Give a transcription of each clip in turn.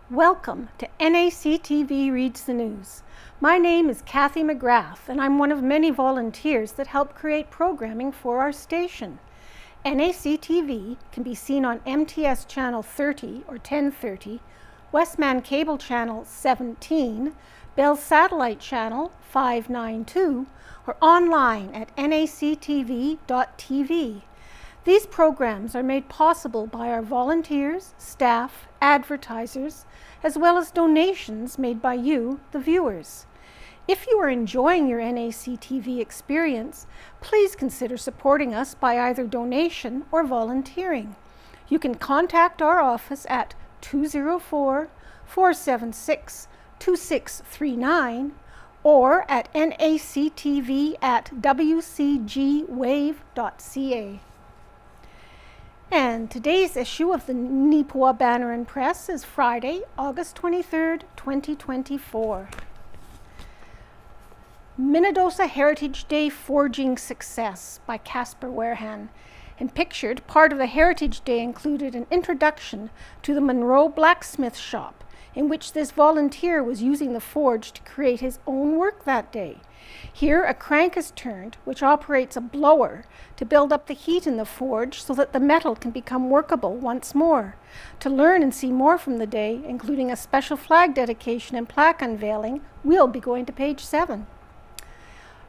Welcome to NACTV Reads the News. My name is Cathy McGrath, and I'm one of many volunteers that help create programming for our station. NACTV can be seen on MTS Channel 30 or 1030, Westman Cable Channel 17, Bell Satellite Channel 592, or online at nactv.tv. These programs are made possible by our volunteers, staff, advertisers, as well as donations made by you, the viewers. If you are enjoying your NACTV experience, please consider supporting us by either donation or volunteering. You can contact our office at 204-476-2639 or at nactv@wcgwave.ca. And today's issue of the Neepawa Banner and Press is Friday, August 23rd, 2024. Minnedosa Heritage Day Forging Success by Casper Warehan. And pictured, part of the Heritage Day included an introduction to the Monroe blacksmith shop, in which this volunteer was using the forge to create his own work that day. Here, a crank is turned, which operates a blower to build up the heat in the forge so that the metal can become workable once more. To learn and see more from the day, including a special flag dedication and plaque unveiling, we'll be going to page 7.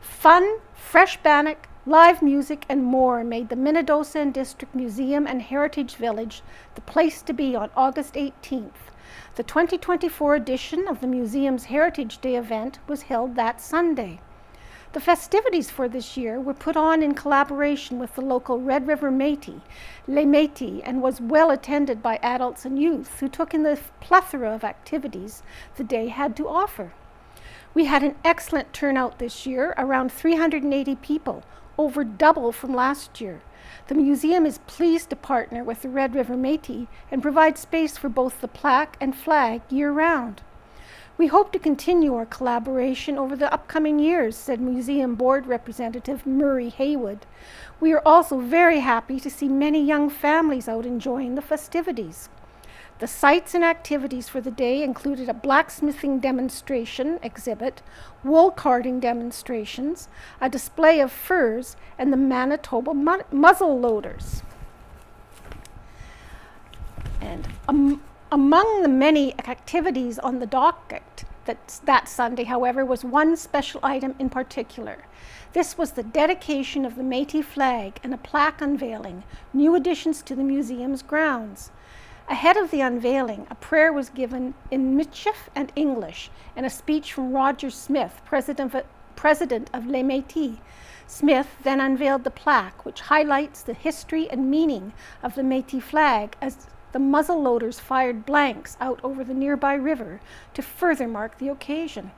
Fun, fresh bannock, live music, and more made the Minnedosa and District Museum and Heritage Village the place to be on August 18th. The 2024 edition of the museum's Heritage Day event was held that Sunday. The festivities for this year were put on in collaboration with the local Red River Métis, Les Métis, and was well attended by adults and youth who took in the plethora of activities the day had to offer. We had an excellent turnout this year, around 380 people, over double from last year. The museum is pleased to partner with the Red River Métis and provide space for both the plaque and flag year-round. We hope to continue our collaboration over the upcoming years, said Museum Board Representative Murray Haywood. We are also very happy to see many young families out enjoying the festivities. The sites and activities for the day included a blacksmithing demonstration exhibit, wool carding demonstrations, a display of furs, and the Manitoba muzzle loaders. And among the many activities on the docket that Sunday, however, was one special item in particular. This was the dedication of the Métis flag and a plaque unveiling, new additions to the museum's grounds. Ahead of the unveiling, a prayer was given in Michif and English, and a speech from Roger Smith, president of Les Métis. Smith then unveiled the plaque, which highlights the history and meaning of the Métis flag as the muzzle loaders fired blanks out over the nearby river to further mark the occasion.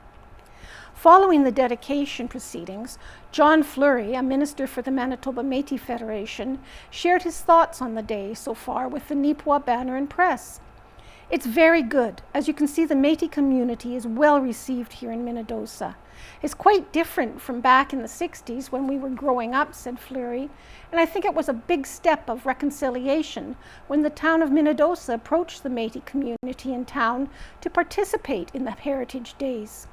Following the dedication proceedings, John Fleury, a minister for the Manitoba Métis Federation, shared his thoughts on the day so far with the Neepawa Banner and Press. It's very good. As you can see, the Métis community is well received here in Minnedosa. It's quite different from back in the 60s when we were growing up, said Fleury, and I think it was a big step of reconciliation when the town of Minnedosa approached the Métis community in town to participate in the Heritage Days.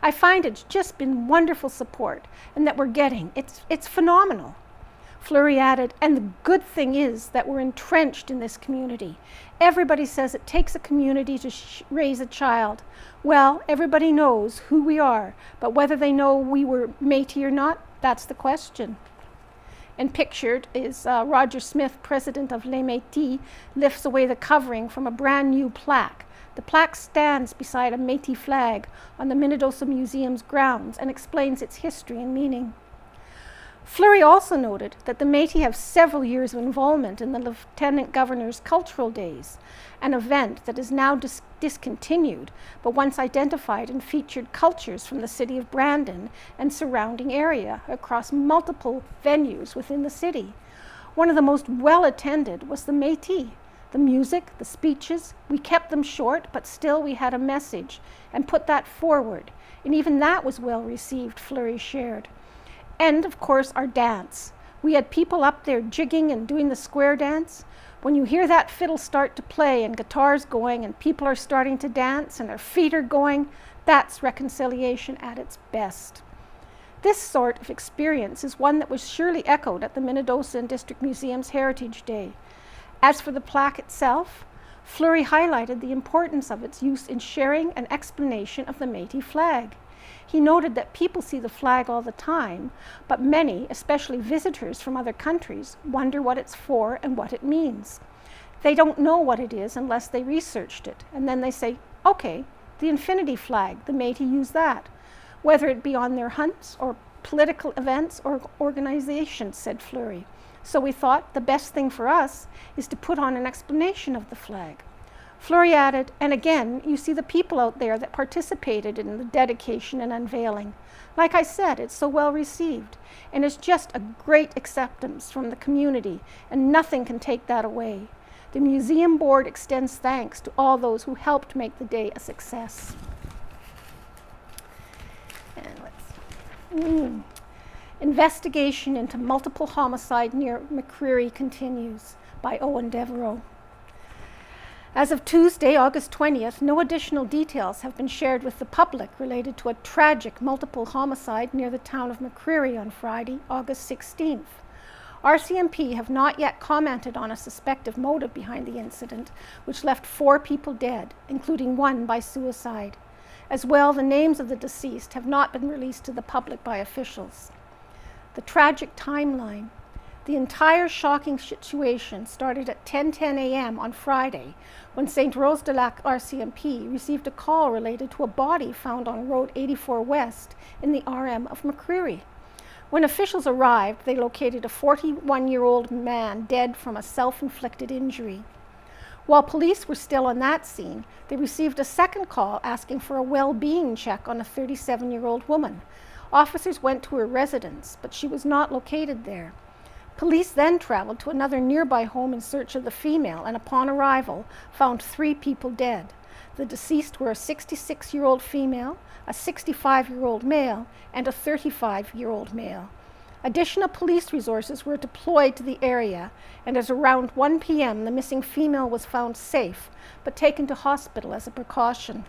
I find it's just been wonderful support and that we're getting. It's phenomenal. Fleury added, and the good thing is that we're entrenched in this community. Everybody says it takes a community to raise a child. Well, everybody knows who we are, but whether they know we were Métis or not, that's the question. And pictured is Roger Smith, president of Les Métis, lifts away the covering from a brand new plaque. The plaque stands beside a Métis flag on the Minnedosa Museum's grounds and explains its history and meaning. Fleury also noted that the Métis have several years of involvement in the Lieutenant Governor's Cultural Days, an event that is now discontinued, but once identified and featured cultures from the city of Brandon and surrounding area across multiple venues within the city. One of the most well-attended was the Métis. The music, the speeches, we kept them short, but still we had a message and put that forward, and even that was well received, Fleury shared. And, of course, our dance. We had people up there jigging and doing the square dance. When you hear that fiddle start to play and guitars going and people are starting to dance and their feet are going, that's reconciliation at its best. This sort of experience is one that was surely echoed at the Minnedosa and District Museum's Heritage Day. As for the plaque itself, Fleury highlighted the importance of its use in sharing an explanation of the Métis flag. He noted that people see the flag all the time, but many, especially visitors from other countries, wonder what it's for and what it means. They don't know what it is unless they researched it, and then they say, okay, the infinity flag, the Métis use that, whether it be on their hunts or political events or organizations, said Fleury. So we thought the best thing for us is to put on an explanation of the flag. Fleury added, and again, you see the people out there that participated in the dedication and unveiling. Like I said, it's so well received, and it's just a great acceptance from the community, and nothing can take that away. The museum board extends thanks to all those who helped make the day a success. And Investigation into multiple homicide near McCreary continues, by Owen Devereaux. As of Tuesday, August 20th, no additional details have been shared with the public related to a tragic multiple homicide near the town of McCreary on Friday, August 16th. RCMP have not yet commented on a suspected motive behind the incident, which left 4 people dead, including 1 by suicide. As well, the names of the deceased have not been released to the public by officials. The tragic timeline. The entire shocking situation started at 10:10 a.m. on Friday when St. Rose de Lac RCMP received a call related to a body found on Road 84 West in the RM of McCreary. When officials arrived, they located a 41-year-old man dead from a self-inflicted injury. While police were still on that scene, they received a second call asking for a well-being check on a 37-year-old woman. Officers went to her residence, but she was not located there. Police then traveled to another nearby home in search of the female, and upon arrival, found 3 people dead. The deceased were a 66-year-old female, a 65-year-old male, and a 35-year-old male. Additional police resources were deployed to the area, and at around 1 p.m., the missing female was found safe, but taken to hospital as a precaution.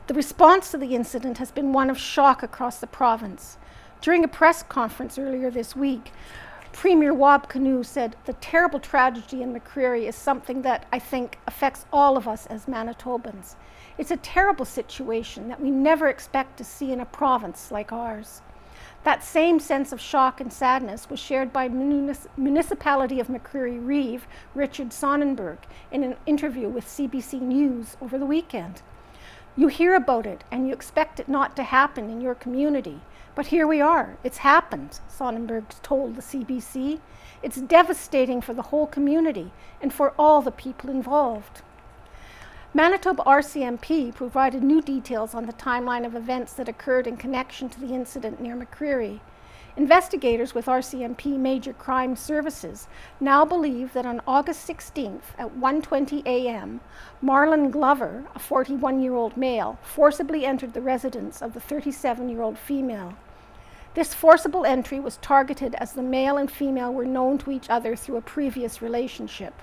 The response to the incident has been one of shock across the province. During a press conference earlier this week, Premier Wab Kinew said, "The terrible tragedy in McCreary is something that I think affects all of us as Manitobans. It's a terrible situation that we never expect to see in a province like ours." That same sense of shock and sadness was shared by Municipality of McCreary Reeve, Richard Sonnenberg, in an interview with CBC News over the weekend. "You hear about it and you expect it not to happen in your community. But here we are. It's happened," Sonnenberg told the CBC. "It's devastating for the whole community and for all the people involved." Manitoba RCMP provided new details on the timeline of events that occurred in connection to the incident near McCreary. Investigators with RCMP Major Crime Services now believe that on August 16th at 1:20 a.m., Marlon Glover, a 41-year-old male, forcibly entered the residence of the 37-year-old female. This forcible entry was targeted as the male and female were known to each other through a previous relationship.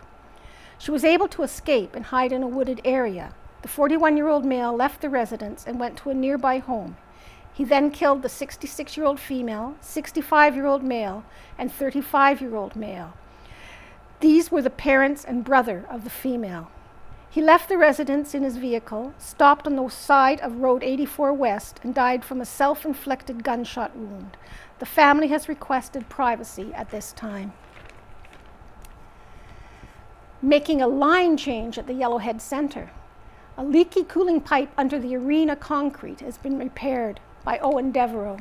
She was able to escape and hide in a wooded area. The 41-year-old male left the residence and went to a nearby home. He then killed the 66-year-old female, 65-year-old male, and 35-year-old male. These were the parents and brother of the female. He left the residence in his vehicle, stopped on the side of Road 84 West, and died from a self-inflicted gunshot wound. The family has requested privacy at this time. Making a line change at the Yellowhead Centre. A leaky cooling pipe under the arena concrete has been repaired, by Owen Devereaux.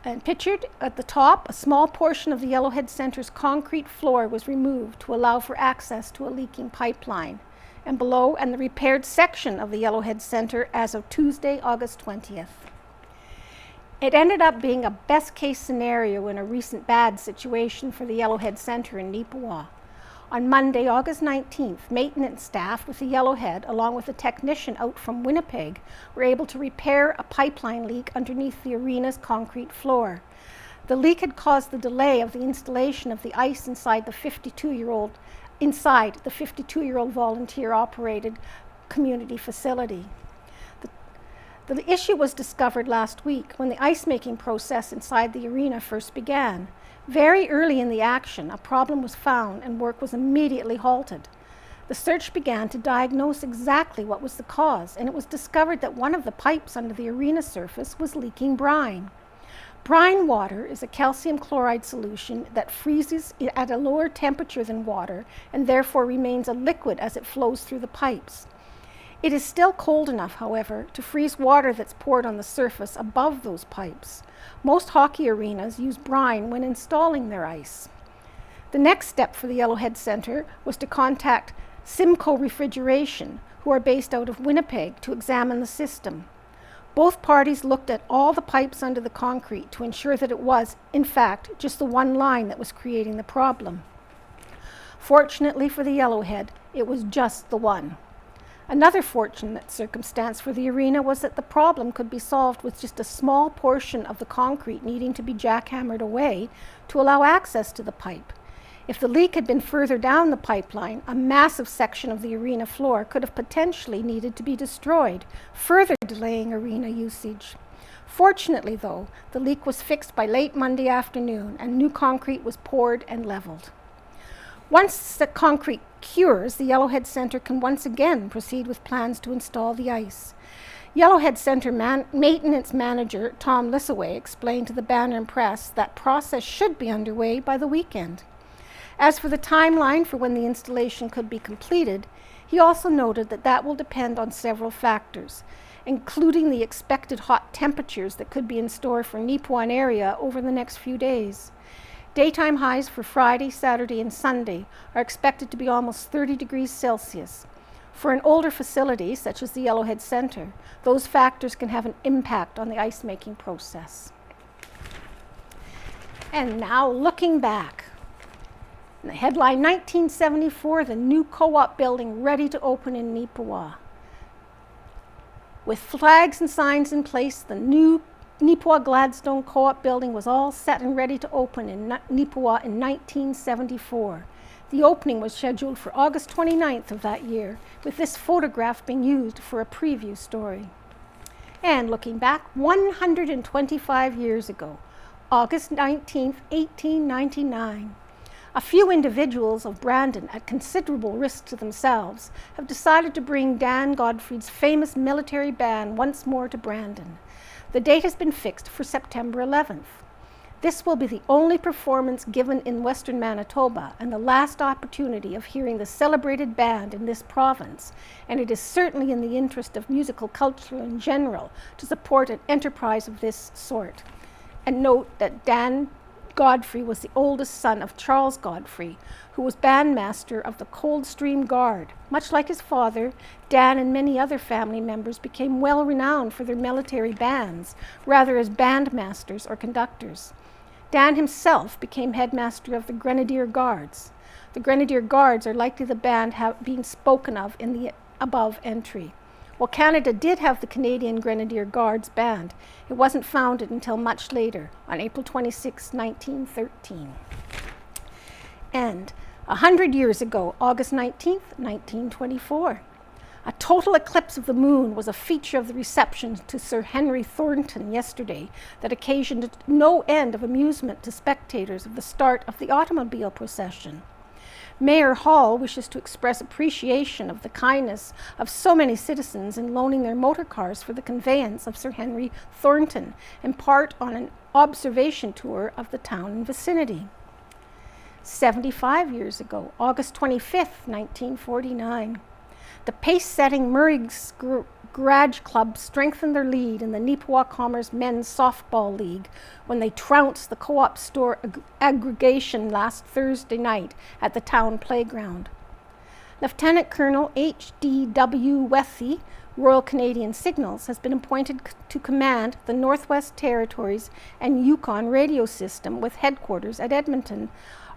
And pictured at the top, a small portion of the Yellowhead Centre's concrete floor was removed to allow for access to a leaking pipeline. And below, and the repaired section of the Yellowhead Centre as of Tuesday, August 20th. It ended up being a best-case scenario in a recent bad situation for the Yellowhead Centre in Neepawa. On Monday, August 19th, maintenance staff with the Yellowhead, along with a technician out from Winnipeg, were able to repair a pipeline leak underneath the arena's concrete floor. The leak had caused the delay of the installation of the ice inside the 52-year-old volunteer-operated community facility. The issue was discovered last week when the ice-making process inside the arena first began. Very early in the action, a problem was found and work was immediately halted. The search began to diagnose exactly what was the cause, and it was discovered that one of the pipes under the arena surface was leaking brine. Brine water is a calcium chloride solution that freezes at a lower temperature than water and therefore remains a liquid as it flows through the pipes. It is still cold enough, however, to freeze water that's poured on the surface above those pipes. Most hockey arenas use brine when installing their ice. The next step for the Yellowhead Centre was to contact Simcoe Refrigeration, who are based out of Winnipeg, to examine the system. Both parties looked at all the pipes under the concrete to ensure that it was, in fact, just the one line that was creating the problem. Fortunately for the Yellowhead, it was just the one. Another fortunate circumstance for the arena was that the problem could be solved with just a small portion of the concrete needing to be jackhammered away to allow access to the pipe. If the leak had been further down the pipeline, a massive section of the arena floor could have potentially needed to be destroyed, further delaying arena usage. Fortunately, though, the leak was fixed by late Monday afternoon and new concrete was poured and leveled. Once the concrete cures, the Yellowhead Centre can once again proceed with plans to install the ice. Yellowhead Centre maintenance manager Tom Lissaway explained to the Banner and Press that process should be underway by the weekend. As for the timeline for when the installation could be completed, he also noted that that will depend on several factors, including the expected hot temperatures that could be in store for Neepawa area over the next few days. Daytime highs for Friday, Saturday, and Sunday are expected to be almost 30 degrees Celsius. For an older facility, such as the Yellowhead Centre, those factors can have an impact on the ice-making process. And now, looking back. In the headline, 1974, the new co-op building ready to open in Neepawa. With flags and signs in place, the new Neepawa Gladstone Co-op building was all set and ready to open in Neepawa in 1974. The opening was scheduled for August 29th of that year, with this photograph being used for a preview story. And looking back, 125 years ago, August 19th, 1899, a few individuals of Brandon, at considerable risk to themselves, have decided to bring Dan Godfrey's famous military band once more to Brandon. The date has been fixed for September 11th. This will be the only performance given in Western Manitoba and the last opportunity of hearing the celebrated band in this province, and it is certainly in the interest of musical culture in general to support an enterprise of this sort. And note that Dan Godfrey was the oldest son of Charles Godfrey, who was bandmaster of the Coldstream Guard. Much like his father, Dan and many other family members became well renowned for their military bands, rather as bandmasters or conductors. Dan himself became headmaster of the Grenadier Guards. The Grenadier Guards are likely the band being spoken of in the above entry. While Canada did have the Canadian Grenadier Guards Band, it wasn't founded until much later, on April 26, 1913. And 100 years ago, August 19, 1924, a total eclipse of the moon was a feature of the reception to Sir Henry Thornton yesterday that occasioned no end of amusement to spectators of the start of the automobile procession. Mayor Hall wishes to express appreciation of the kindness of so many citizens in loaning their motor cars for the conveyance of Sir Henry Thornton, in part on an observation tour of the town and vicinity. 75 years ago, August 25th, 1949, the pace-setting Murray's Garage Club strengthened their lead in the Neepawa Commerce Men's Softball League when they trounced the co-op store aggregation last Thursday night at the town playground. Lieutenant Colonel H.D.W. Wethy, Royal Canadian Signals, has been appointed to command the Northwest Territories and Yukon radio system with headquarters at Edmonton,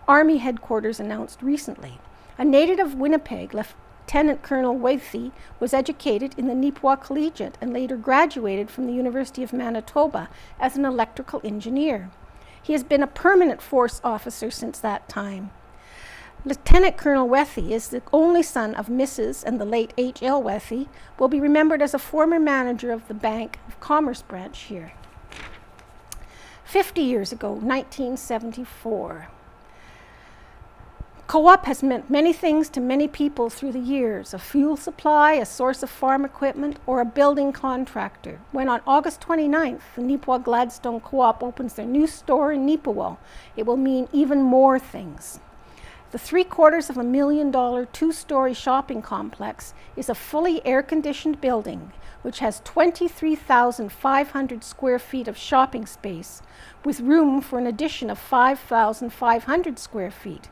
Army headquarters announced recently. A native of Winnipeg, Lieutenant Colonel Wethy was educated in the Neepawa Collegiate and later graduated from the University of Manitoba as an electrical engineer. He has been a permanent force officer since that time. Lieutenant Colonel Wethy is the only son of Mrs. and the late H.L. Wethy, will be remembered as a former manager of the Bank of Commerce branch here. 50 years ago, 1974. Co-op has meant many things to many people through the years: a fuel supply, a source of farm equipment, or a building contractor. When on August 29th, the Neepawa Gladstone Co-op opens their new store in Neepawa, it will mean even more things. The $750,000 two-story shopping complex is a fully air-conditioned building which has 23,500 square feet of shopping space with room for an addition of 5,500 square feet.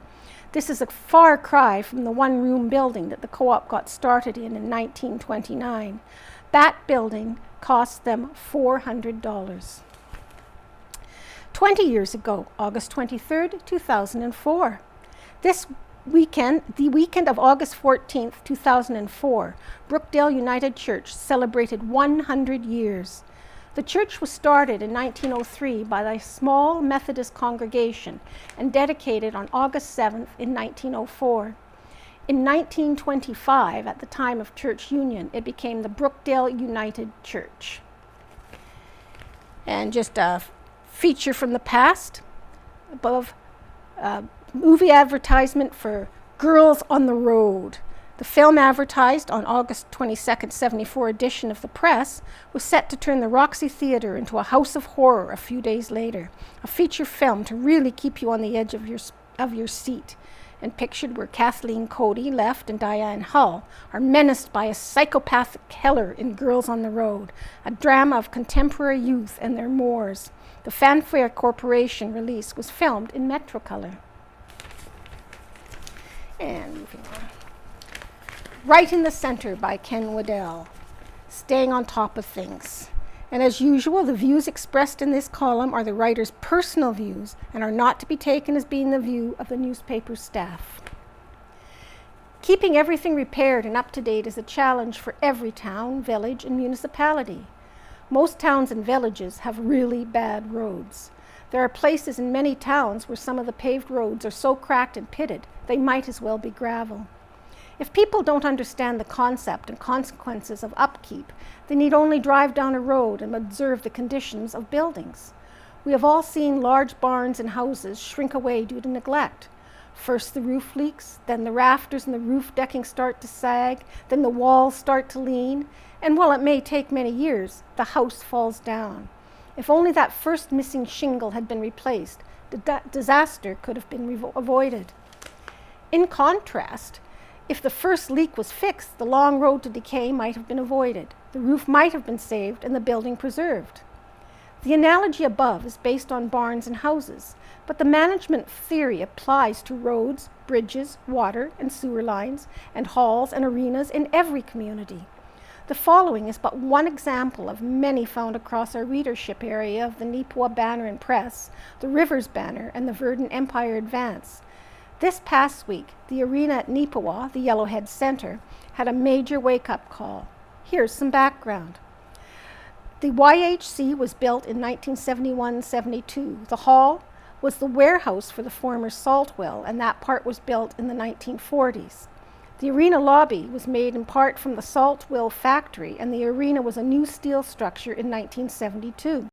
This is a far cry from the one-room building that the co-op got started in 1929. That building cost them $400. 20 years ago, August 23rd, 2004. This weekend, the weekend of August 14th, 2004, Brookdale United Church celebrated 100 years. The church was started in 1903 by a small Methodist congregation and dedicated on August 7th in 1904. In 1925, at the time of church union, it became the Brookdale United Church. And just a feature from the past, above, movie advertisement for Girls on the Road. The film, advertised on August 22nd, 74 edition of the Press, was set to turn the Roxy Theatre into a house of horror a few days later. A feature film to really keep you on the edge of your seat. And pictured where Kathleen Cody, Left, and Diane Hull are menaced by a psychopathic killer in Girls on the Road, a drama of contemporary youth and their moors. The Fanfare Corporation release was filmed in Metrocolor. And moving on. Right in the Center by Ken Waddell, staying on top of things. And as usual, the views expressed in this column are the writer's personal views and are not to be taken as being the view of the newspaper's staff. Keeping everything repaired and up to date is a challenge for every town, village, and municipality. Most towns and villages have really bad roads. There are places in many towns where some of the paved roads are so cracked and pitted, they might as well be gravel. If people don't understand the concept and consequences of upkeep, they need only drive down a road and observe the conditions of buildings. We have all seen large barns and houses shrink away due to neglect. First the roof leaks, then the rafters and the roof decking start to sag, then the walls start to lean, and while it may take many years, the house falls down. If only that first missing shingle had been replaced, the disaster could have been avoided. In contrast, if the first leak was fixed, the long road to decay might have been avoided. The roof might have been saved and the building preserved. The analogy above is based on barns and houses, but the management theory applies to roads, bridges, water and sewer lines, and halls and arenas in every community. The following is but one example of many found across our readership area of the Neepawa Banner and Press, the Rivers Banner, and the Verdant Empire Advance. This past week, the arena at Neepawa, the Yellowhead Centre, had a major wake-up call. Here's some background. The YHC was built in 1971-72. The hall was the warehouse for the former salt well, and that part was built in the 1940s. The arena lobby was made in part from the salt well factory, and the arena was a new steel structure in 1972.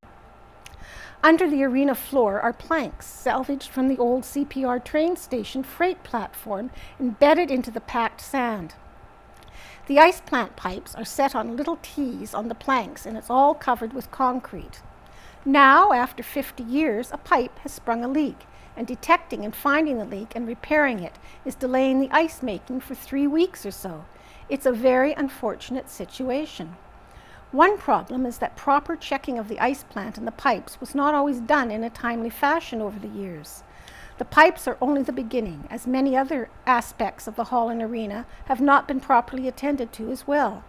Under the arena floor are planks salvaged from the old CPR train station freight platform embedded into the packed sand. The ice plant pipes are set on little T's on the planks, and it's all covered with concrete. Now, after 50 years, a pipe has sprung a leak, and detecting and finding the leak and repairing it is delaying the ice making for 3 weeks or so. It's a very unfortunate situation. One problem is that proper checking of the ice plant and the pipes was not always done in a timely fashion over the years. The pipes are only the beginning, as many other aspects of the hall and arena have not been properly attended to as well.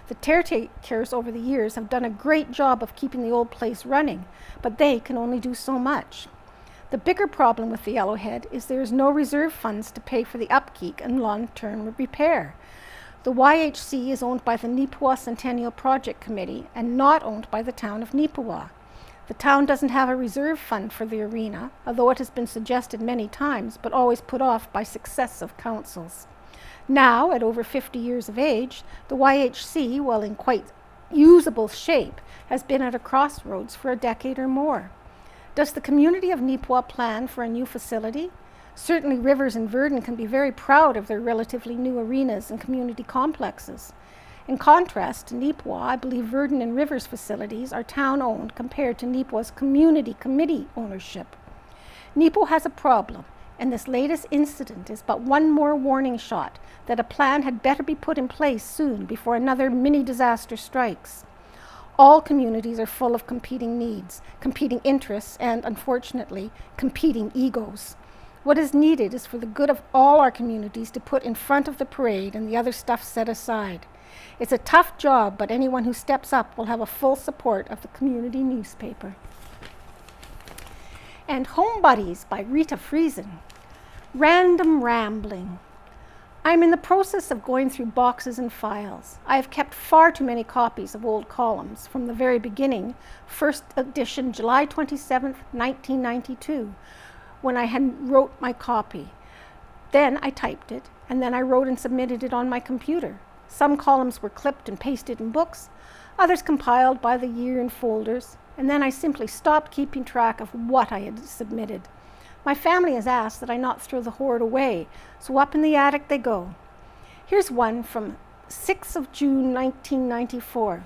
The caretakers over the years have done a great job of keeping the old place running, but they can only do so much. The bigger problem with the Yellowhead is there is no reserve funds to pay for the upkeep and long-term repair. The YHC is owned by the Neepawa Centennial Project Committee and not owned by the town of Neepawa. The town doesn't have a reserve fund for the arena, although it has been suggested many times, but always put off by successive councils. Now, at over 50 years of age, the YHC, while in quite usable shape, has been at a crossroads for a decade or more. Does the community of Neepawa plan for a new facility? Certainly Rivers and Virden can be very proud of their relatively new arenas and community complexes. In contrast to Neepawa, I believe Virden and Rivers facilities are town-owned compared to Neepawa's community committee ownership. Neepawa has a problem, and this latest incident is but one more warning shot that a plan had better be put in place soon before another mini-disaster strikes. All communities are full of competing needs, competing interests, and, unfortunately, competing egos. What is needed is for the good of all our communities to put in front of the parade and the other stuff set aside. It's a tough job, but anyone who steps up will have a full support of the community newspaper. And Home Buddies by Rita Friesen. Random rambling. I'm in the process of going through boxes and files. I have kept far too many copies of old columns from the very beginning, first edition July 27th, 1992, when I had wrote my copy. Then I typed it, and then I wrote and submitted it on my computer. Some columns were clipped and pasted in books, others compiled by the year in folders, and then I simply stopped keeping track of what I had submitted. My family has asked that I not throw the hoard away, so up in the attic they go. Here's one from 6th of June, 1994.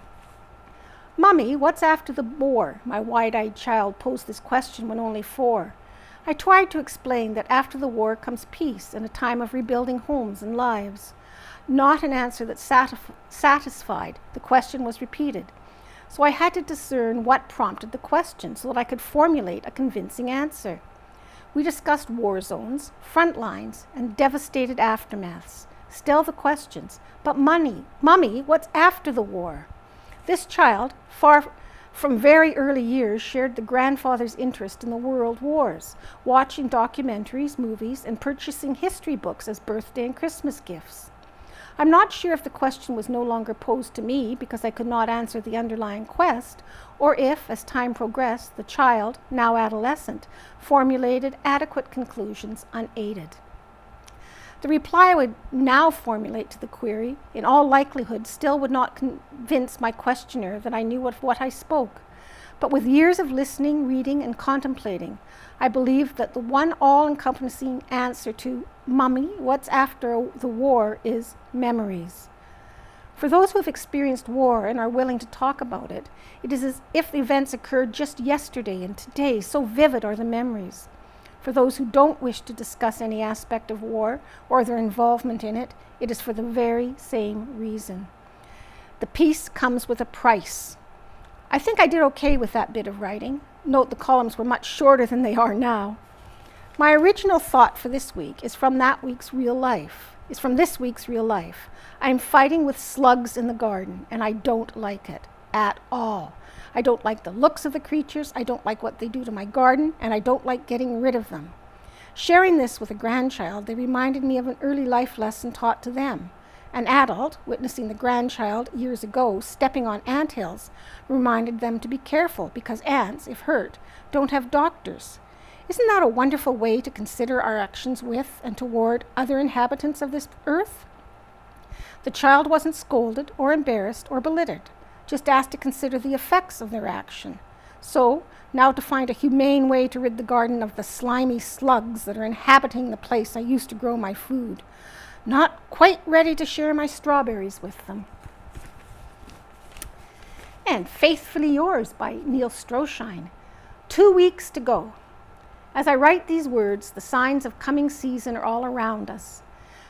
Mummy, what's after the war? My wide-eyed child posed this question when only 4. I tried to explain that after the war comes peace and a time of rebuilding homes and lives. Not an answer that satisfied. The question was repeated. So I had to discern what prompted the question so that I could formulate a convincing answer. We discussed war zones, front lines, and devastated aftermaths. Still the questions. But Mummy, what's after the war? This child, far from very early years, shared the grandfather's interest in the world wars, watching documentaries, movies, and purchasing history books as birthday and Christmas gifts. I'm not sure if the question was no longer posed to me because I could not answer the underlying quest, or if, as time progressed, the child, now adolescent, formulated adequate conclusions unaided. The reply I would now formulate to the query, in all likelihood, still would not convince my questioner that I knew what I spoke. But with years of listening, reading, and contemplating, I believe that the one all-encompassing answer to Mummy, what's after the war is memories. For those who have experienced war and are willing to talk about it, it is as if the events occurred just yesterday and today, so vivid are the memories. For those who don't wish to discuss any aspect of war or their involvement in it, it is for the very same reason. The peace comes with a price. I think I did okay with that bit of writing. Note the columns were much shorter than they are now. My original thought for this week is from this week's real life. I'm fighting with slugs in the garden, and I don't like it at all. I don't like the looks of the creatures, I don't like what they do to my garden, and I don't like getting rid of them. Sharing this with a grandchild, they reminded me of an early life lesson taught to them. An adult, witnessing the grandchild years ago stepping on anthills, reminded them to be careful because ants, if hurt, don't have doctors. Isn't that a wonderful way to consider our actions with and toward other inhabitants of this earth? The child wasn't scolded or embarrassed or belittled, just asked to consider the effects of their action. So, now to find a humane way to rid the garden of the slimy slugs that are inhabiting the place I used to grow my food. Not quite ready to share my strawberries with them. And Faithfully Yours by Neil Stroshine. 2 weeks to go. As I write these words, the signs of coming season are all around us.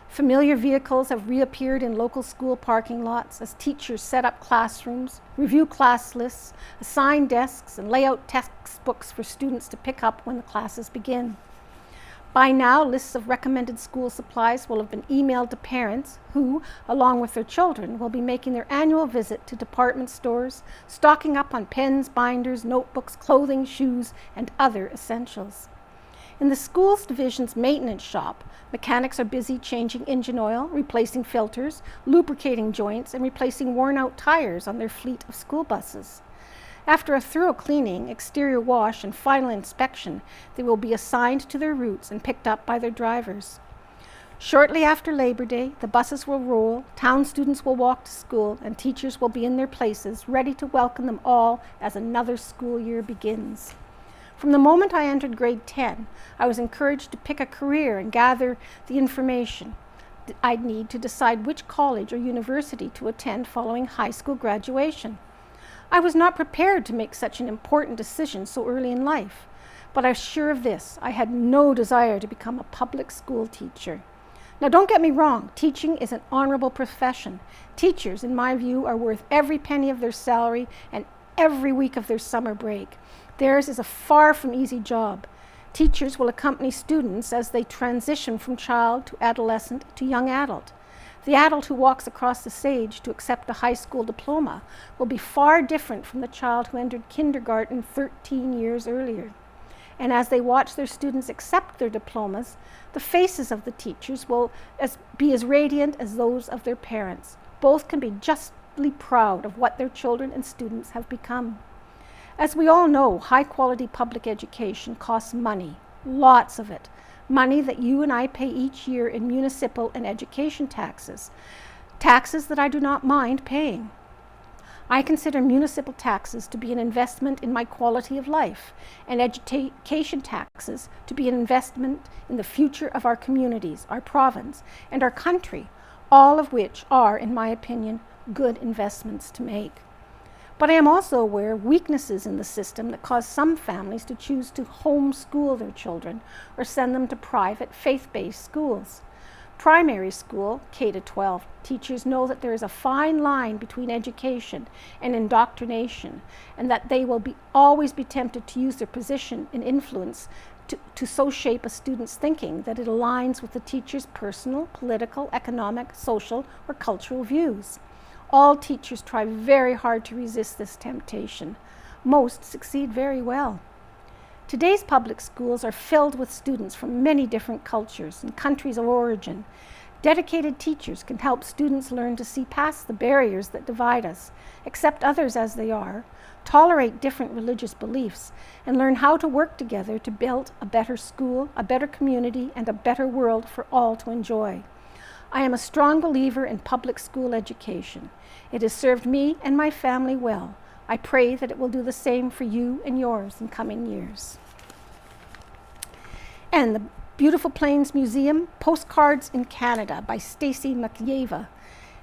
Familiar vehicles have reappeared in local school parking lots as teachers set up classrooms, review class lists, assign desks, and lay out textbooks for students to pick up when the classes begin. By now, lists of recommended school supplies will have been emailed to parents who, along with their children, will be making their annual visit to department stores, stocking up on pens, binders, notebooks, clothing, shoes, and other essentials. In the school's division's maintenance shop, mechanics are busy changing engine oil, replacing filters, lubricating joints, and replacing worn-out tires on their fleet of school buses. After a thorough cleaning, exterior wash, and final inspection, they will be assigned to their routes and picked up by their drivers. Shortly after Labor Day, the buses will roll, town students will walk to school, and teachers will be in their places, ready to welcome them all as another school year begins. From the moment I entered grade 10, I was encouraged to pick a career and gather the information I'd need to decide which college or university to attend following high school graduation. I was not prepared to make such an important decision so early in life, but I was sure of this: I had no desire to become a public school teacher. Now, don't get me wrong, teaching is an honorable profession. Teachers, in my view, are worth every penny of their salary and every week of their summer break. Theirs is a far from easy job. Teachers will accompany students as they transition from child to adolescent to young adult. The adult who walks across the stage to accept a high school diploma will be far different from the child who entered kindergarten 13 years earlier. And as they watch their students accept their diplomas, the faces of the teachers will be as radiant as those of their parents. Both can be justly proud of what their children and students have become. As we all know, high-quality public education costs money, lots of it, money that you and I pay each year in municipal and education taxes, taxes that I do not mind paying. I consider municipal taxes to be an investment in my quality of life, and education taxes to be an investment in the future of our communities, our province, and our country, all of which are, in my opinion, good investments to make. But I am also aware of weaknesses in the system that cause some families to choose to homeschool their children or send them to private, faith-based schools. Primary school, K-12, teachers know that there is a fine line between education and indoctrination, and that they will always be tempted to use their position and influence to so shape a student's thinking that it aligns with the teacher's personal, political, economic, social, or cultural views. All teachers try very hard to resist this temptation. Most succeed very well. Today's public schools are filled with students from many different cultures and countries of origin. Dedicated teachers can help students learn to see past the barriers that divide us, accept others as they are, tolerate different religious beliefs, and learn how to work together to build a better school, a better community, and a better world for all to enjoy. I am a strong believer in public school education. It has served me and my family well. I pray that it will do the same for you and yours in coming years. And the Beautiful Plains Museum, Postcards in Canada by Stacy McGrath.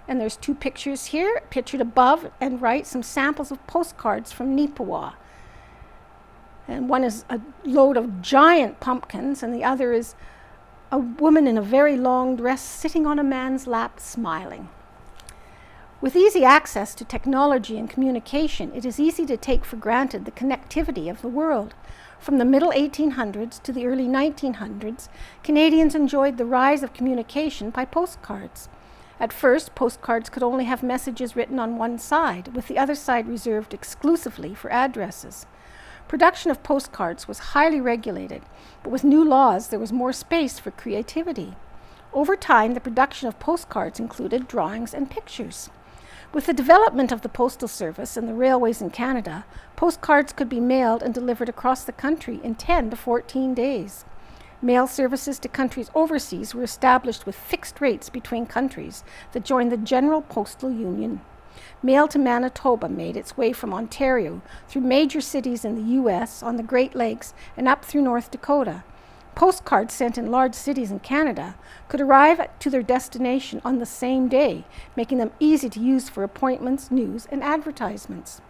And there's two pictures here, pictured above and right, some samples of postcards from Neepawa. And one is a load of giant pumpkins, and the other is a woman in a very long dress sitting on a man's lap smiling. With easy access to technology and communication, it is easy to take for granted the connectivity of the world. From the middle 1800s to the early 1900s, Canadians enjoyed the rise of communication by postcards. At first, postcards could only have messages written on one side, with the other side reserved exclusively for addresses. Production of postcards was highly regulated, but with new laws there was more space for creativity. Over time, the production of postcards included drawings and pictures. With the development of the postal service and the railways in Canada, postcards could be mailed and delivered across the country in 10 to 14 days. Mail services to countries overseas were established with fixed rates between countries that joined the General Postal Union. Mail to Manitoba made its way from Ontario through major cities in the U.S., on the Great Lakes, and up through North Dakota. Postcards sent in large cities in Canada could arrive to their destination on the same day, making them easy to use for appointments, news, and advertisements.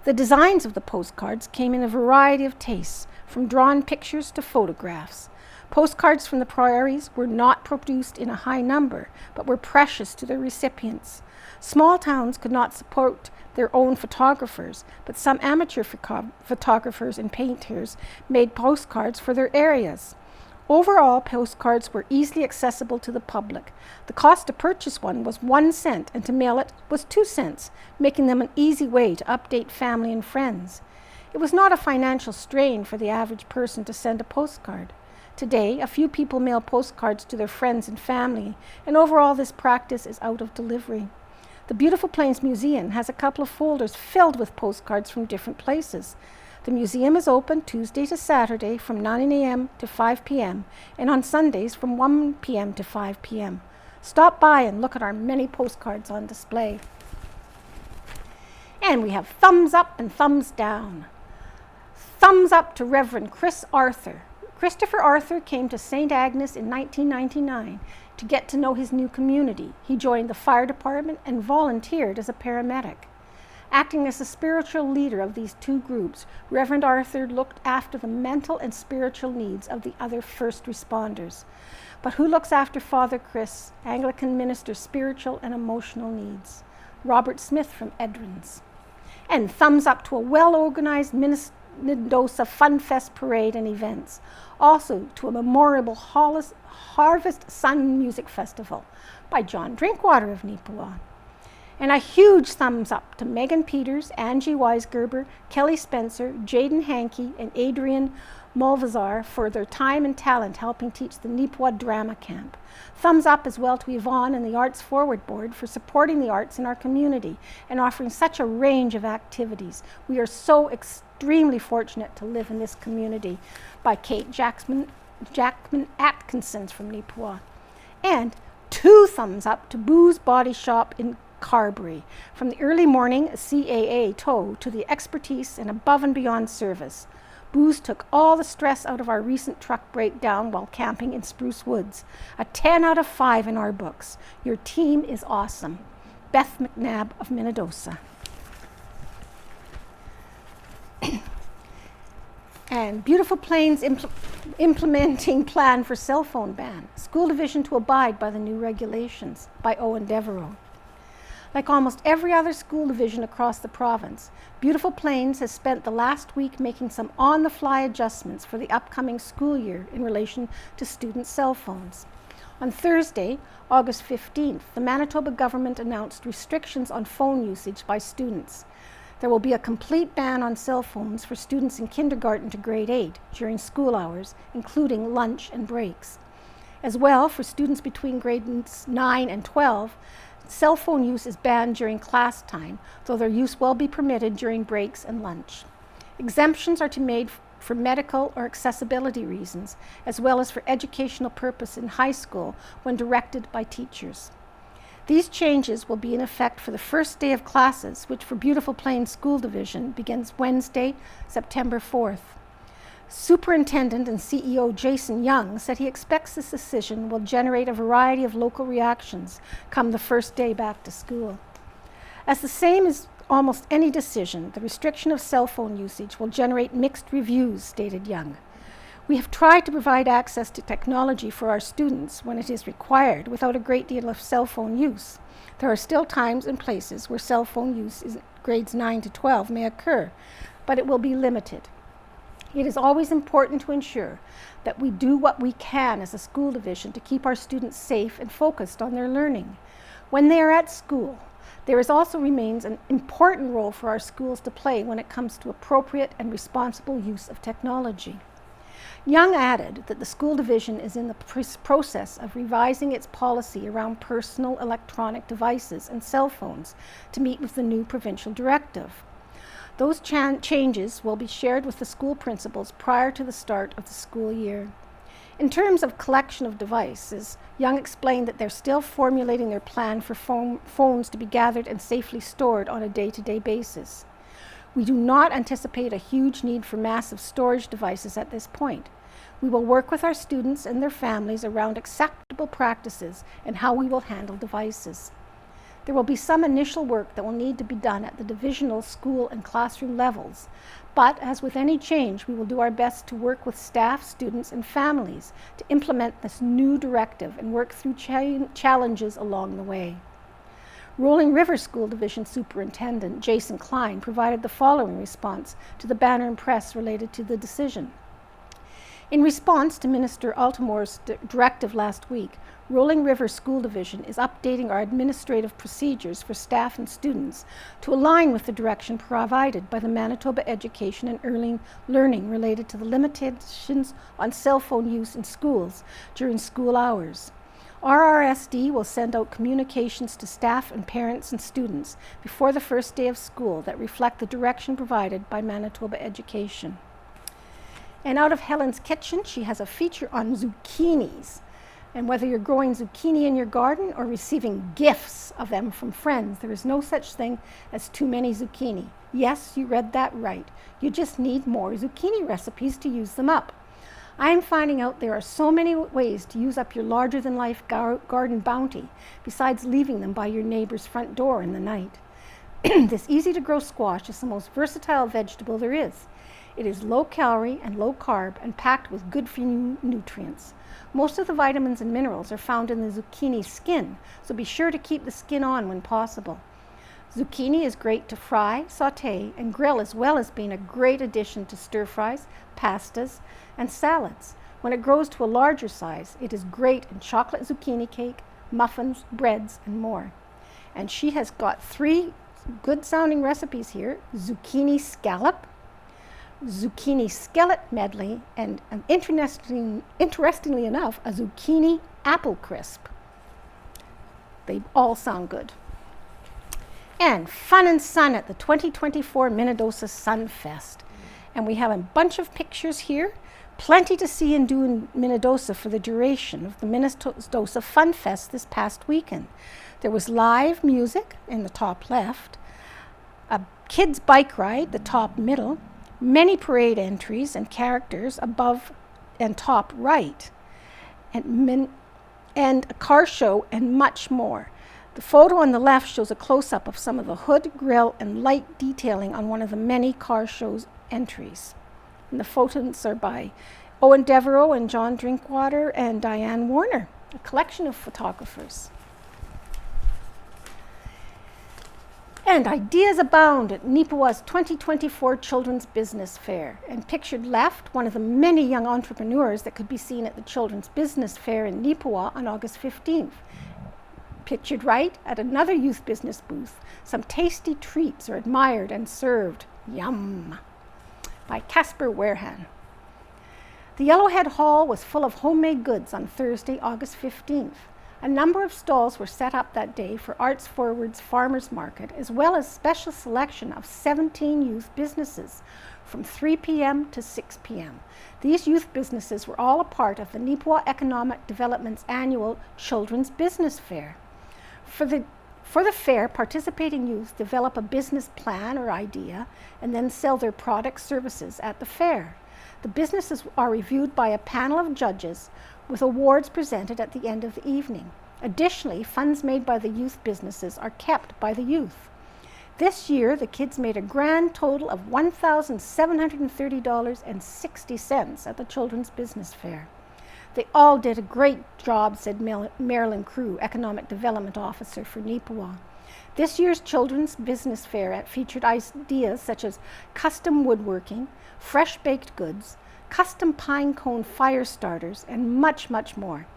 The designs of the postcards came in a variety of tastes, from drawn pictures to photographs. Postcards from the prairies were not produced in a high number, but were precious to their recipients. Small towns could not support their own photographers, but some amateur photographers and painters made postcards for their areas. Overall, postcards were easily accessible to the public. The cost to purchase one was 1 cent, and to mail it was 2 cents, making them an easy way to update family and friends. It was not a financial strain for the average person to send a postcard. Today, a few people mail postcards to their friends and family, and overall this practice is out of delivery. The Beautiful Plains Museum has a couple of folders filled with postcards from different places. The museum is open Tuesday to Saturday from 9 a.m. to 5 p.m. and on Sundays from 1 p.m. to 5 p.m. Stop by and look at our many postcards on display. And we have thumbs up and thumbs down. Thumbs up to Reverend Chris Arthur. Christopher Arthur came to St. Agnes in 1999 to get to know his new community. He joined the fire department and volunteered as a paramedic. Acting as the spiritual leader of these two groups, Reverend Arthur looked after the mental and spiritual needs of the other first responders. But who looks after Father Chris, Anglican minister's spiritual and emotional needs? Robert Smith from Edmonds. And thumbs up to a well-organized Minnedosa Fun Fest parade and events. Also to a memorable Harvest Sun Music Festival by John Drinkwater of Neepawa. And a huge thumbs up to Megan Peters, Angie Weisgerber, Kelly Spencer, Jaden Hankey, and Adrian Mulvazar for their time and talent helping teach the Neepawa Drama Camp. Thumbs up as well to Yvonne and the Arts Forward Board for supporting the arts in our community and offering such a range of activities. We are so extremely fortunate to live in this community. By Kate Jackman Atkinson from Neepawa. And 2 thumbs up to Boo's Body Shop in Carberry. From the early morning CAA tow to the expertise and above and beyond service. Booze took all the stress out of our recent truck breakdown while camping in Spruce Woods. A 10 out of 5 in our books. Your team is awesome. Beth McNabb of Minnedosa. And Beautiful Plains implementing plan for cell phone ban. School division to abide by the new regulations by Owen Devereaux. Like almost every other school division across the province, Beautiful Plains has spent the last week making some on-the-fly adjustments for the upcoming school year in relation to student cell phones. On Thursday, August 15th, the Manitoba government announced restrictions on phone usage by students. There will be a complete ban on cell phones for students in kindergarten to grade 8 during school hours, including lunch and breaks. As well, for students between grades 9 and 12, cell phone use is banned during class time, though their use will be permitted during breaks and lunch. Exemptions are to be made for medical or accessibility reasons, as well as for educational purpose in high school when directed by teachers. These changes will be in effect for the first day of classes, which for Beautiful Plains School Division begins Wednesday, September 4th. Superintendent and CEO Jason Young said he expects this decision will generate a variety of local reactions come the first day back to school. As the same as almost any decision, the restriction of cell phone usage will generate mixed reviews, stated Young. We have tried to provide access to technology for our students when it is required without a great deal of cell phone use. There are still times and places where cell phone use in grades 9 to 12 may occur, but it will be limited. It is always important to ensure that we do what we can as a school division to keep our students safe and focused on their learning. When they are at school, there also remains an important role for our schools to play when it comes to appropriate and responsible use of technology. Young added that the school division is in the process of revising its policy around personal electronic devices and cell phones to meet with the new provincial directive. Those changes will be shared with the school principals prior to the start of the school year. In terms of collection of devices, Young explained that they're still formulating their plan for phones to be gathered and safely stored on a day-to-day basis. We do not anticipate a huge need for massive storage devices at this point. We will work with our students and their families around acceptable practices and how we will handle devices. There will be some initial work that will need to be done at the divisional school and classroom levels, but as with any change, we will do our best to work with staff, students, and families to implement this new directive and work through challenges along the way. Rolling River School Division Superintendent Jason Klein provided the following response to the Banner and Press related to the decision. In response to Minister Altimore's directive last week, Rolling River School Division is updating our administrative procedures for staff and students to align with the direction provided by the Manitoba Education and Early Learning related to the limitations on cell phone use in schools during school hours. RRSD will send out communications to staff and parents and students before the first day of school that reflect the direction provided by Manitoba Education. And out of Helen's kitchen, she has a feature on zucchinis. And whether you're growing zucchini in your garden or receiving gifts of them from friends, there is no such thing as too many zucchini. Yes, you read that right. You just need more zucchini recipes to use them up. I'm finding out there are so many ways to use up your larger-than-life garden bounty, besides leaving them by your neighbor's front door in the night. This easy-to-grow squash is the most versatile vegetable there is. It is low-calorie and low-carb and packed with good-for-you nutrients. Most of the vitamins and minerals are found in the zucchini skin, so be sure to keep the skin on when possible. Zucchini is great to fry, sauté, and grill, as well as being a great addition to stir-fries, pastas, and salads. When it grows to a larger size, it is great in chocolate zucchini cake, muffins, breads, and more. And she has got 3 good-sounding recipes here: zucchini scallop, zucchini skillet medley, and interestingly enough, a zucchini apple crisp. They all sound good. And fun and sun at the 2024 Minnedosa Sun Fest. And we have a bunch of pictures here. Plenty to see and do in Minnedosa for the duration of the Minnedosa Fun Fest this past weekend. There was live music in the top left, a kids' bike ride, the top middle, many parade entries and characters above and top right, and a car show, and much more. The photo on the left shows a close-up of some of the hood, grill, and light detailing on one of the many car show's entries. And the photos are by Owen Devereaux and John Drinkwater and Diane Warner, a collection of photographers. And ideas abound at Neepawa's 2024 Children's Business Fair. And pictured left, one of the many young entrepreneurs that could be seen at the Children's Business Fair in Neepawa on August 15th. Pictured right, at another youth business booth, some tasty treats are admired and served, yum, by Casper Warehan. The Yellowhead Hall was full of homemade goods on Thursday, August 15th. A number of stalls were set up that day for Arts Forward's Farmers Market, as well as special selection of 17 youth businesses from 3 p.m. to 6 p.m. These youth businesses were all a part of the Neepawa Economic Development's annual Children's Business Fair. For the fair, participating youth develop a business plan or idea and then sell their products, services at the fair. The businesses are reviewed by a panel of judges with awards presented at the end of the evening. Additionally, funds made by the youth businesses are kept by the youth. This year, the kids made a grand total of $1,730.60 at the Children's Business Fair. They all did a great job, said Marilyn Crew, Economic Development Officer for Neepawa. This year's Children's Business Fair featured ideas such as custom woodworking, fresh baked goods, custom pine cone fire starters, and much, much more.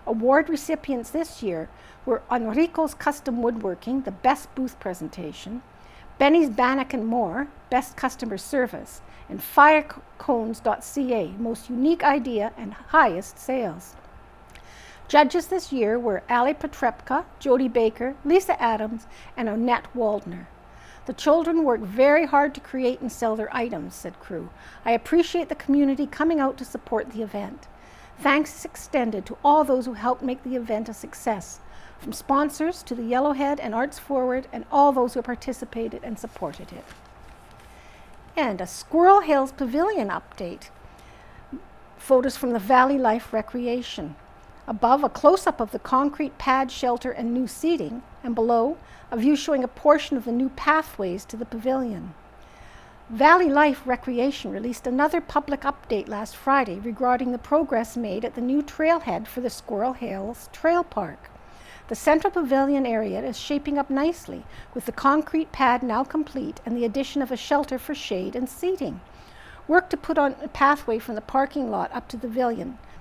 Award recipients this year were Enrico's Custom Woodworking, the best booth presentation, Benny's Bannock and More, best customer service, and firecones.ca, most unique idea and highest sales. Judges this year were Ali Petrepka, Jody Baker, Lisa Adams, and Annette Waldner. The children worked very hard to create and sell their items, said Crew. I appreciate the community coming out to support the event. Thanks is extended to all those who helped make the event a success, from sponsors to the Yellowhead and Arts Forward and all those who participated and supported it. And a Squirrel Hills Pavilion update. Photos from the Valley Life Recreation. Above, a close-up of the concrete pad shelter and new seating, and below, a view showing a portion of the new pathways to the pavilion. Valley Life Recreation released another public update last Friday regarding the progress made at the new trailhead for the Squirrel Hills Trail Park. The central pavilion area is shaping up nicely, with the concrete pad now complete and the addition of a shelter for shade and seating. Work to put on a pathway from the parking lot up to the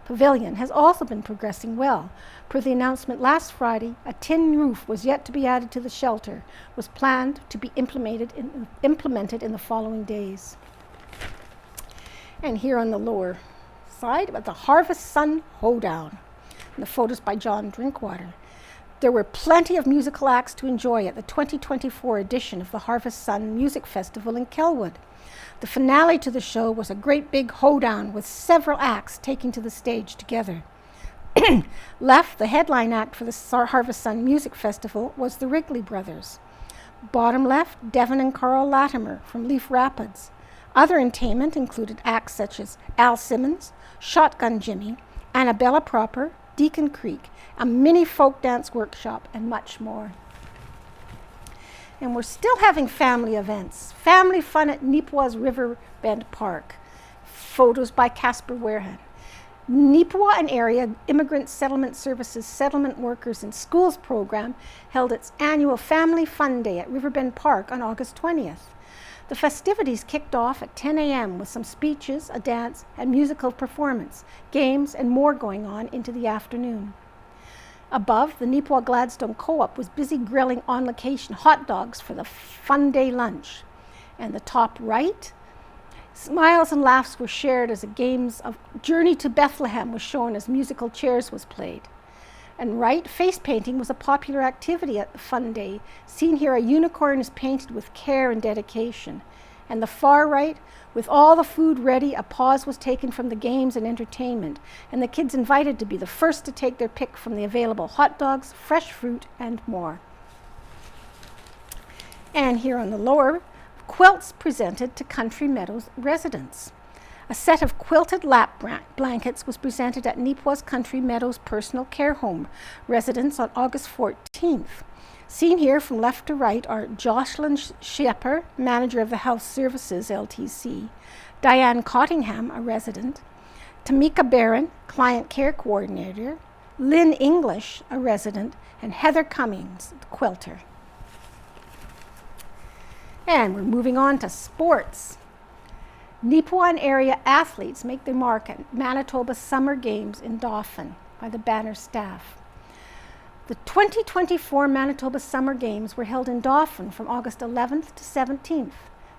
pavilion has also been progressing well. Per the announcement last Friday, a tin roof was yet to be added to the shelter, was planned to be implemented in the following days. And here on the lower side, about the Harvest Sun Hoedown. and the photos by John Drinkwater. There were plenty of musical acts to enjoy at the 2024 edition of the Harvest Sun Music Festival in Kelwood. The finale to the show was a great big hoedown with several acts taking to the stage together. Left, the headline act for the Harvest Sun Music Festival was the Wrigley Brothers. Bottom left, Devin and Carl Latimer from Leaf Rapids. Other entertainment included acts such as Al Simmons, Shotgun Jimmy, Annabella Proper, Deacon Creek, a mini folk dance workshop, and much more. And we're still having family events. Family fun at Neepawa's Riverbend Park. Photos by Casper Warehan. Neepawa and Area Immigrant Settlement Services Settlement Workers in Schools program held its annual Family Fun Day at Riverbend Park on August 20th. The festivities kicked off at 10 a.m. with some speeches, a dance, and musical performance, games, and more going on into the afternoon. Above, the Neepawa Gladstone Co-op was busy grilling on-location hot dogs for the Fun Day lunch. And the top right, smiles and laughs were shared as a games of Journey to Bethlehem was shown as musical chairs was played. And right, face painting was a popular activity at the Fun Day. Seen here, a unicorn is painted with care and dedication. And the far right, with all the food ready, a pause was taken from the games and entertainment, and the kids invited to be the first to take their pick from the available hot dogs, fresh fruit, and more. And here on the lower, quilts presented to Country Meadows residents. A set of quilted lap blankets was presented at Neepawa's Country Meadows Personal Care Home residents on August 14th. Seen here from left to right are Jocelyn Schepper, manager of the Health Services LTC, Diane Cottingham, a resident, Tamika Barron, client care coordinator, Lynn English, a resident, and Heather Cummings, the quilter. And we're moving on to sports. Neepawa and area athletes make their mark at Manitoba Summer Games in Dauphin by the Banner staff. The 2024 Manitoba Summer Games were held in Dauphin from August 11th to 17th.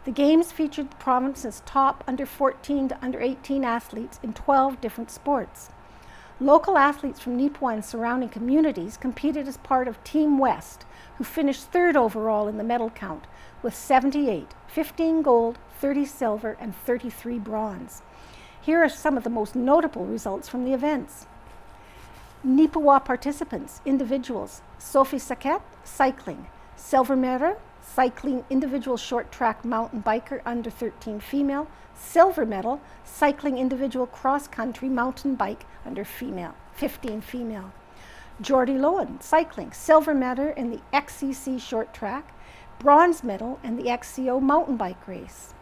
The games featured the province's top under 14 to under 18 athletes in 12 different sports. Local athletes from Neepawa and surrounding communities competed as part of Team West, who finished third overall in the medal count with 78, 15 gold, 30 silver, and 33 bronze. Here are some of the most notable results from the events. Neepawa participants, individuals, Sophie Saquette, cycling, silver medal, cycling individual short track mountain biker under 13 female, silver medal, cycling individual cross country mountain bike under 15 female. Jordy Lowen, cycling, silver medal in the XCC short track, bronze medal in the XCO mountain bike race.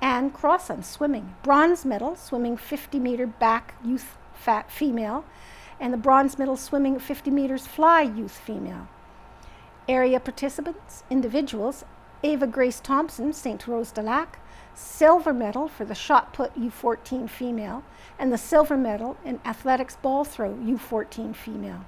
Anne Crossan, swimming, bronze medal, swimming 50-meter back youth female, and the bronze medal swimming 50 meters fly youth female. Area participants, individuals, Ava Grace Thompson, St. Rose de Lac, silver medal for the shot put U14 female, and the silver medal in athletics ball throw U14 female.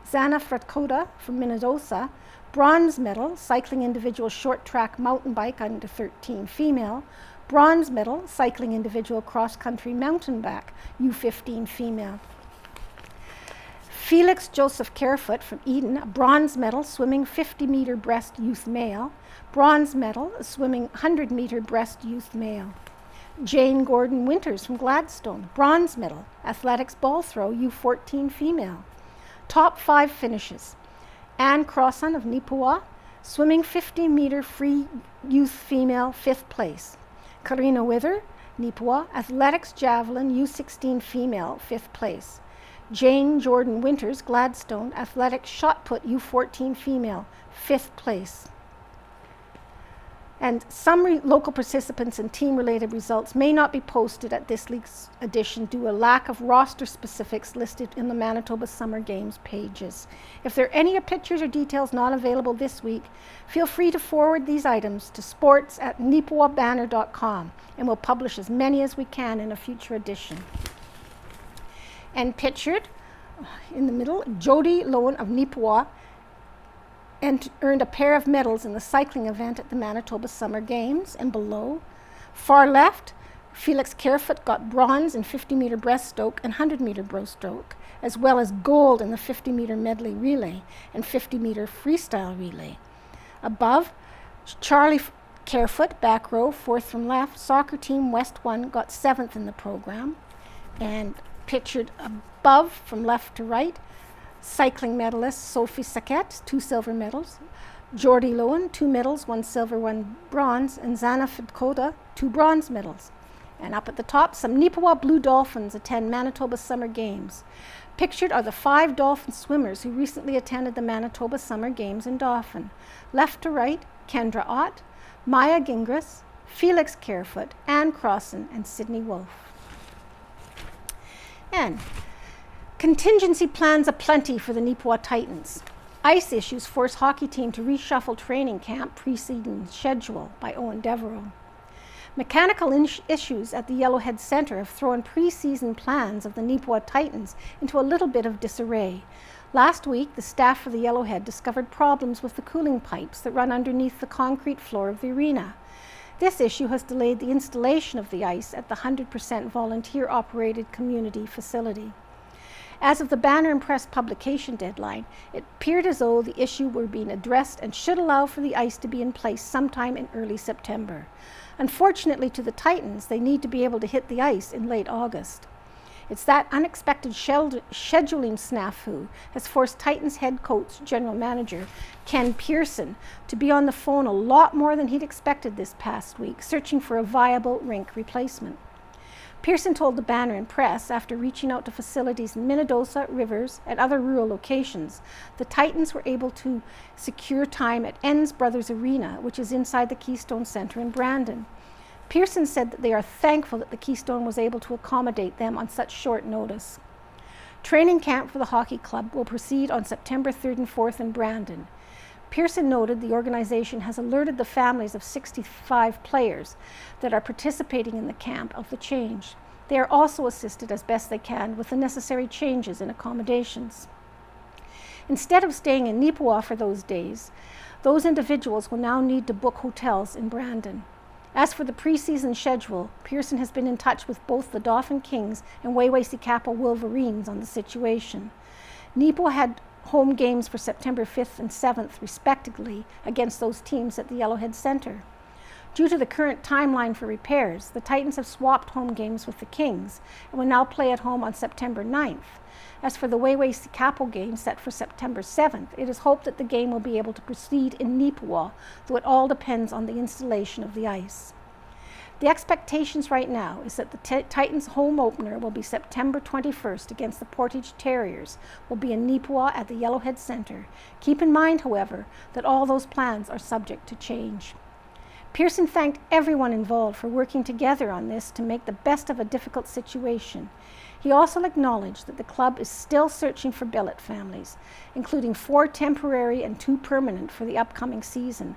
Zana Fratkoda from Minnedosa, bronze medal, cycling individual short track mountain bike under 13 female, bronze medal, cycling individual cross country mountain bike U15 female. Felix Joseph Carefoot from Eden, a bronze medal swimming 50-meter breast youth male, bronze medal swimming 100-meter breast youth male. Jane Gordon Winters from Gladstone, bronze medal, athletics ball throw U14 female. Top 5 finishes. Anne Crossan of Neepawa, swimming 50-meter free youth female, 5th place. Karina Wither, Neepawa, athletics javelin U16 female, 5th place. Jane Jordan Winters, Gladstone, athletics shot put U14 female, 5th place. And some local participants and team-related results may not be posted at this week's edition due to a lack of roster specifics listed in the Manitoba Summer Games pages. If there are any pictures or details not available this week, feel free to forward these items to sports@neepawabanner.com, and we'll publish as many as we can in a future edition. And pictured in the middle, Jody Lowen of Neepawa, and earned a pair of medals in the cycling event at the Manitoba Summer Games. And below, far left, Felix Carefoot got bronze in 50-meter breaststroke and 100-meter breaststroke, as well as gold in the 50-meter medley relay and 50-meter freestyle relay. Above, Charlie Carefoot, back row, fourth from left, soccer team West 1 got 7th in the program. And pictured above, from left to right, cycling medalist Sophie Saquette, 2 silver medals. Jordy Lowen, 2 medals, 1 silver, 1 bronze. And Zana Fidkota, 2 bronze medals. And up at the top, some Neepawa Blue Dolphins attend Manitoba Summer Games. Pictured are the 5 Dolphin swimmers who recently attended the Manitoba Summer Games in Dauphin. Left to right, Kendra Ott, Maya Gingras, Felix Carefoot, Anne Crossan, and Sydney Wolf. And contingency plans aplenty for the Neepawa Titans. Ice issues force hockey team to reshuffle training camp preceding schedule by Owen Devereaux. Mechanical issues at the Yellowhead Centre have thrown pre-season plans of the Neepawa Titans into a little bit of disarray. Last week, the staff for the Yellowhead discovered problems with the cooling pipes that run underneath the concrete floor of the arena. This issue has delayed the installation of the ice at the 100% volunteer-operated community facility. As of the Banner and Press publication deadline, it appeared as though the issue were being addressed and should allow for the ice to be in place sometime in early September. Unfortunately to the Titans, they need to be able to hit the ice in late August. It's that unexpected scheduling snafu has forced Titans head coach, general manager Ken Pearson, to be on the phone a lot more than he'd expected this past week, searching for a viable rink replacement. Pearson told the Banner and Press, after reaching out to facilities in Minnedosa, Rivers, and other rural locations, the Titans were able to secure time at Enns Brothers Arena, which is inside the Keystone Centre in Brandon. Pearson said that they are thankful that the Keystone was able to accommodate them on such short notice. Training camp for the hockey club will proceed on September 3rd and 4th in Brandon. Pearson noted the organization has alerted the families of 65 players that are participating in the camp of the change. They are also assisted as best they can with the necessary changes in accommodations. Instead of staying in Neepawa for those days, those individuals will now need to book hotels in Brandon. As for the preseason schedule, Pearson has been in touch with both the Dauphin Kings and Waiwaisikapo Wolverines on the situation. Neepawa had home games for September 5th and 7th, respectively, against those teams at the Yellowhead Centre. Due to the current timeline for repairs, the Titans have swapped home games with the Kings and will now play at home on September 9th. As for the Waiwaisikapo game set for September 7th, it is hoped that the game will be able to proceed in Neepawa, though it all depends on the installation of the ice. The expectations right now is that the Titans' home opener will be September 21st against the Portage Terriers, will be in Neepawa at the Yellowhead Centre. Keep in mind, however, that all those plans are subject to change. Pearson thanked everyone involved for working together on this to make the best of a difficult situation. He also acknowledged that the club is still searching for billet families, including 4 temporary and 2 permanent for the upcoming season.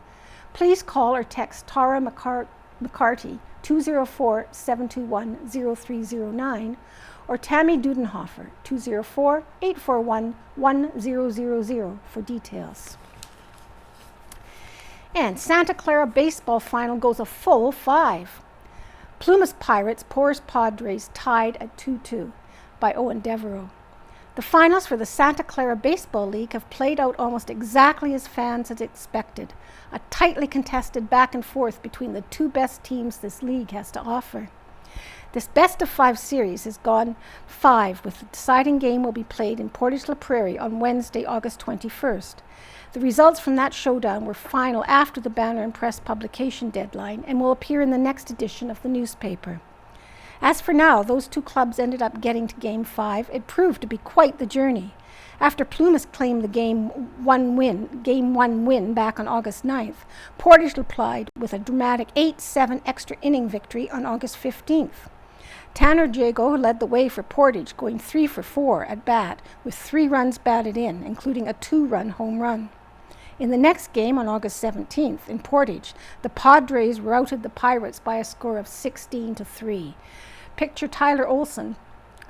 Please call or text Tara McCarty 204-721-0309 or Tammy Dudenhofer 204-841-1000 for details. And Santa Clara baseball final goes a full 5. Plumas Pirates, Pours Padres tied at 2-2 by Owen Devereaux. The finals for the Santa Clara Baseball League have played out almost exactly as fans had expected, a tightly contested back and forth between the 2 best teams this league has to offer. This best-of-5 series has gone 5, with the deciding game will be played in Portage La Prairie on Wednesday, August 21st. The results from that showdown were final after the Banner and Press publication deadline and will appear in the next edition of the newspaper. As for now, those 2 clubs ended up getting to Game 5. It proved to be quite the journey. After Plumas claimed the Game 1 win back on August 9th, Portage replied with a dramatic 8-7 extra inning victory on August 15th. Tanner Jago led the way for Portage, going 3 for 4 at bat, with 3 runs batted in, including a 2-run home run. In the next game on August 17th in Portage, the Padres routed the Pirates by a score of 16-3. Pitcher Tyler Olson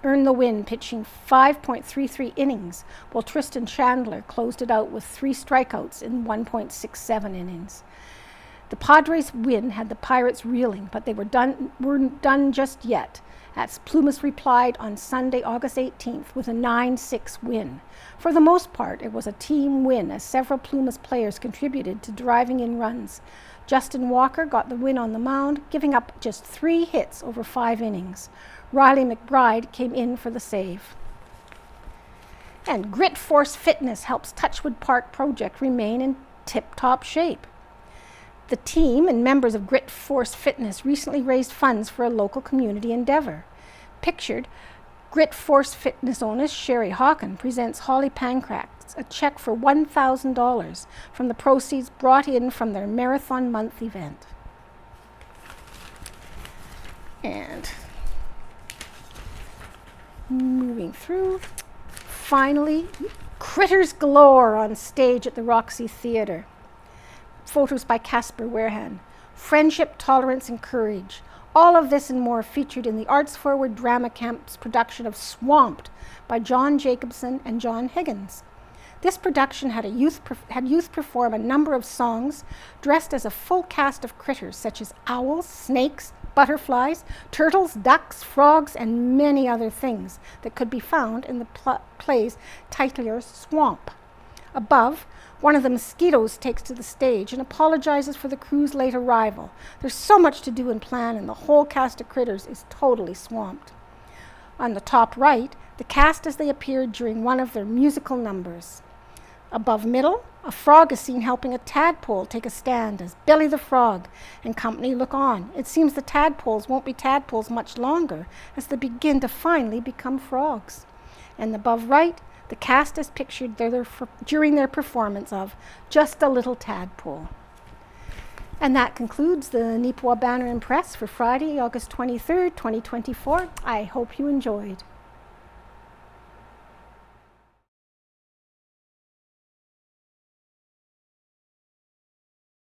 earned the win, pitching 5.33 innings, while Tristan Chandler closed it out with 3 strikeouts in 1.67 innings. The Padres' win had the Pirates reeling, but they weren't done just yet, as Plumas replied on Sunday, August 18th, with a 9-6 win. For the most part, it was a team win, as several Plumas players contributed to driving in runs. Justin Walker got the win on the mound, giving up just 3 hits over 5 innings. Riley McBride came in for the save. And Grit Force Fitness helps Touchwood Park project remain in tip-top shape. The team and members of Grit Force Fitness recently raised funds for a local community endeavor. Pictured, Grit Force Fitness owner Sherry Hawken presents Holly Pancratz a check for $1,000 from the proceeds brought in from their Marathon Month event. And moving through, finally, Critters Galore on stage at the Roxy Theatre. Photos by Casper Warehan. Friendship, tolerance, and courage. All of this and more featured in the Arts Forward Drama Camp's production of Swamped by John Jacobson and John Higgins. This production had youth perform a number of songs dressed as a full cast of critters such as owls, snakes, butterflies, turtles, ducks, frogs, and many other things that could be found in the play's titular Swamp. Above, one of the mosquitoes takes to the stage and apologizes for the crew's late arrival. There's so much to do and plan, and the whole cast of critters is totally swamped. On the top right, the cast as they appeared during one of their musical numbers. Above middle, a frog is seen helping a tadpole take a stand as Billy the Frog and company look on. It seems the tadpoles won't be tadpoles much longer as they begin to finally become frogs. And above right, the cast is pictured during their performance of Just a Little Tadpole. And that concludes the Neepawa Banner and Press for Friday, August 23rd, 2024. I hope you enjoyed.